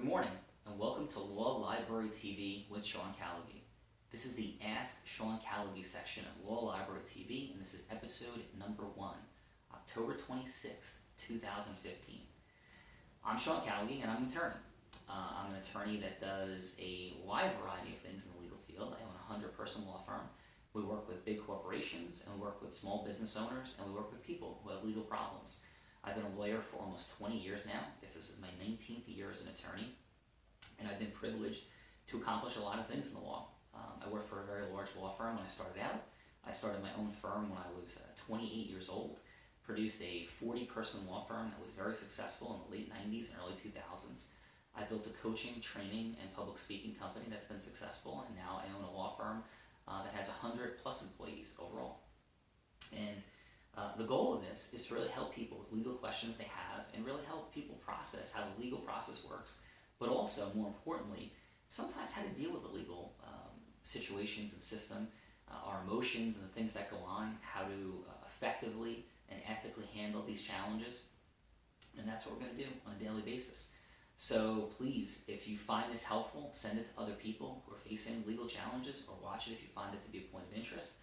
Good morning, and welcome to Law Library TV with Sean Callagy. This is the Ask Sean Callagy section of Law Library TV, and this is episode number 1, October 26th, 2015. I'm Sean Callagy, and I'm an attorney. I'm an attorney that does a wide variety of things in the legal field. I own a 100-person law firm. We work with big corporations, and we work with small business owners, and we work with people who have legal problems. I've been a lawyer for almost 20 years now. I guess this is my 19th year as an attorney, and I've been privileged to accomplish a lot of things in the law. I worked for a very large law firm when I started out. I started my own firm when I was 28 years old, produced a 40-person law firm that was very successful in the late 90s and early 2000s. I built a coaching, training, and public speaking company that's been successful, and now I own a law firm that has 100 plus employees overall. And the goal of this is to really help people with legal questions they have and really help people process how the legal process works, but also, more importantly, sometimes how to deal with the legal situations and system, our emotions and the things that go on, how to effectively and ethically handle these challenges. And that's what we're going to do on a daily basis. So please, if you find this helpful, send it to other people who are facing legal challenges, or watch it if you find it to be a point of interest.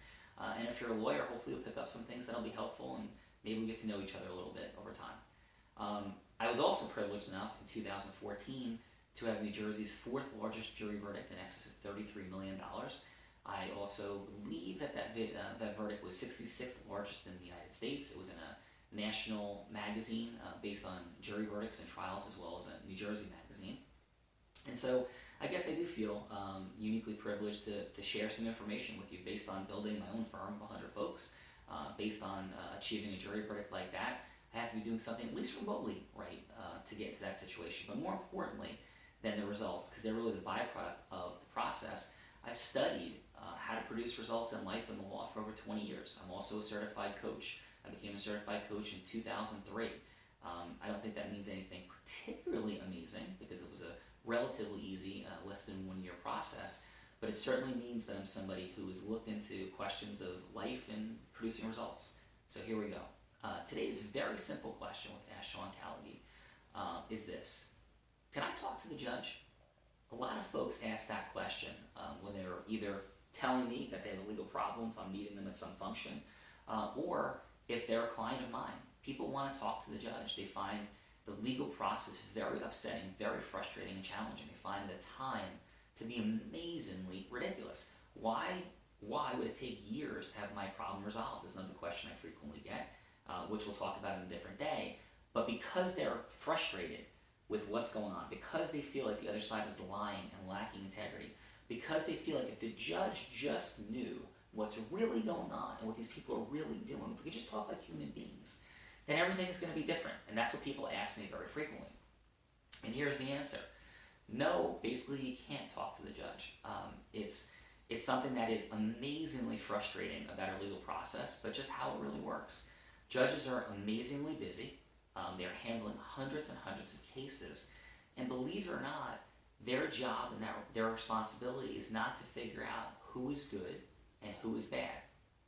And if you're a lawyer, hopefully you'll pick up some things that'll be helpful, and maybe we get to know each other a little bit over time. I was also privileged enough in 2014 to have New Jersey's 4th largest jury verdict in excess of $33 million. I also believe that that verdict was 66th largest in the United States. It was in a national magazine based on jury verdicts and trials, as well as a New Jersey magazine. And so I guess I do feel uniquely privileged to share some information with you based on building my own firm of 100 folks, based on achieving a jury verdict like that. I have to be doing something at least remotely right to get to that situation. But more importantly than the results, because they're really the byproduct of the process, I've studied how to produce results in life and the law for over 20 years. I'm also a certified coach. I became a certified coach in 2003. I don't think that means anything particularly amazing, because it was a relatively easy, less than 1 year process, but it certainly means that I'm somebody who has looked into questions of life and producing results. So here we go. Today's very simple question with Ask Sean Callagy is this: can I talk to the judge? A lot of folks ask that question when they're either telling me that they have a legal problem if I'm meeting them at some function, or if they're a client of mine. People want to talk to the judge. They find the legal process very upsetting, very frustrating, and challenging. They find the time to be amazingly ridiculous. Why would it take years to have my problem resolved is another question I frequently get, which we'll talk about in a different day. But because they're frustrated with what's going on, because they feel like the other side is lying and lacking integrity, because they feel like if the judge just knew what's really going on and what these people are really doing, if we could just talk like human beings, then everything's going to be different. And that's what people ask me very frequently. And here's the answer. No, basically you can't talk to the judge. It's something that is amazingly frustrating about our legal process, but just how it really works. Judges are amazingly busy. They're handling hundreds and hundreds of cases. And believe it or not, their job and their responsibility is not to figure out who is good and who is bad.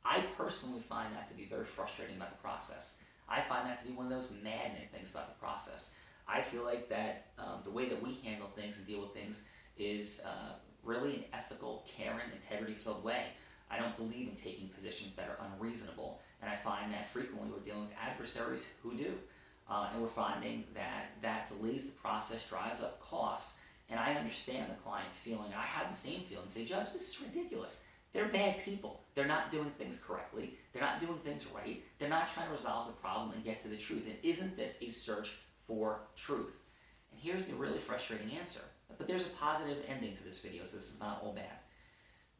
I personally find that to be very frustrating about the process. I find that to be one of those maddening things about the process. I feel like that the way that we handle things and deal with things is really an ethical, caring, integrity-filled way. I don't believe in taking positions that are unreasonable, and I find that frequently we're dealing with adversaries who do. And we're finding that delays the process, drives up costs, and I understand the client's feeling, and I have the same feeling, and say, Judge, this is ridiculous. They're bad people. They're not doing things correctly. They're not doing things right. They're not trying to resolve the problem and get to the truth. And isn't this a search for truth? And here's the really frustrating answer. But there's a positive ending to this video, so this is not all bad.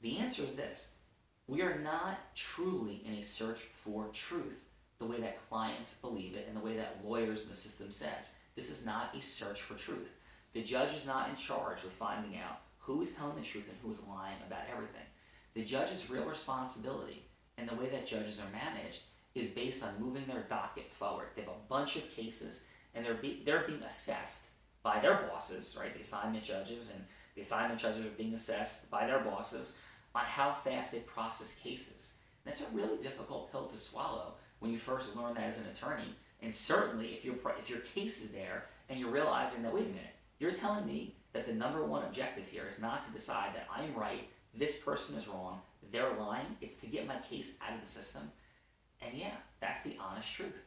The answer is this: we are not truly in a search for truth the way that clients believe it and the way that lawyers in the system says. This is not a search for truth. The judge is not in charge of finding out who is telling the truth and who is lying about everything. The judge's real responsibility and the way that judges are managed is based on moving their docket forward. They have a bunch of cases, and they're being assessed by their bosses, right? The assignment judges, and the assignment judges are being assessed by their bosses on how fast they process cases. And that's a really difficult pill to swallow when you first learn that as an attorney. And certainly if your case is there and you're realizing that, wait a minute, You're telling me that the number one objective here is not to decide that I'm right, this person is wrong, they're lying. It's to get my case out of the system. And yeah, that's the honest truth.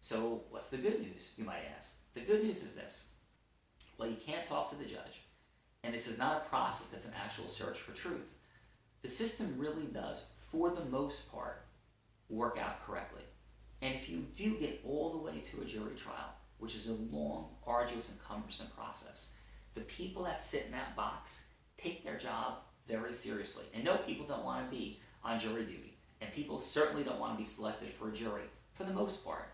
So what's the good news, you might ask? The good news is this. Well, you can't talk to the judge. And this is not a process that's an actual search for truth. The system really does, for the most part, work out correctly. And if you do get all the way to a jury trial, which is a long, arduous, and cumbersome process, the people that sit in that box take their job very seriously. And no, people don't want to be on jury duty. And people certainly don't want to be selected for a jury, for the most part.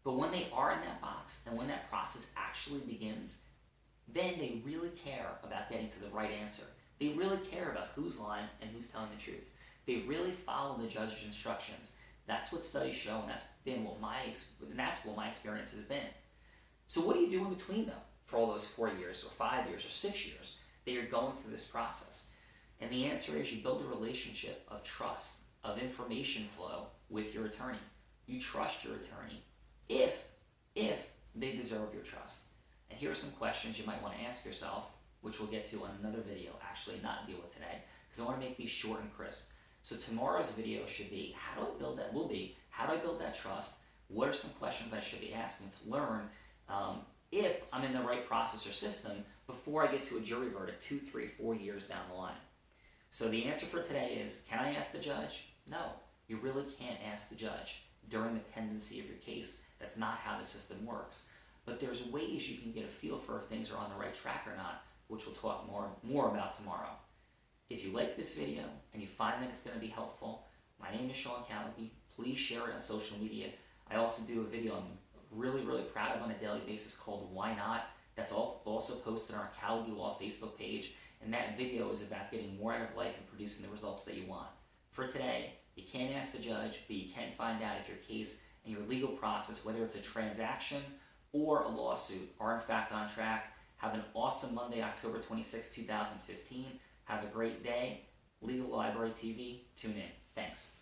But when they are in that box, and when that process actually begins, then they really care about getting to the right answer. They really care about who's lying and who's telling the truth. They really follow the judge's instructions. That's what studies show, and that's what my experience has been. So what do you do in between, though, for all those 4 years, or 5 years, or 6 years that you're going through this process? And the answer is you build a relationship of trust, of information flow with your attorney. You trust your attorney if they deserve your trust. And here are some questions you might want to ask yourself, which we'll get to on another video, actually not deal with today, because I want to make these short and crisp. So tomorrow's video should be, how do I build that trust? What are some questions I should be asking to learn if I'm in the right process or system before I get to a jury verdict 2, 3, 4 years down the line? So the answer for today is, can I ask the judge? No, you really can't ask the judge during the pendency of your case. That's not how the system works. But there's ways you can get a feel for if things are on the right track or not, which we'll talk more about tomorrow. If you like this video and you find that it's going to be helpful, my name is Sean Callagy. Please share it on social media. I also do a video I'm really, really proud of on a daily basis called Why Not? That's also posted on our Callagy Law Facebook page. And that video is about getting more out of life and producing the results that you want. For today, you can't ask the judge, but you can find out if your case and your legal process, whether it's a transaction or a lawsuit, are in fact on track. Have an awesome Monday, October 26, 2015. Have a great day. Legal Library TV, tune in. Thanks.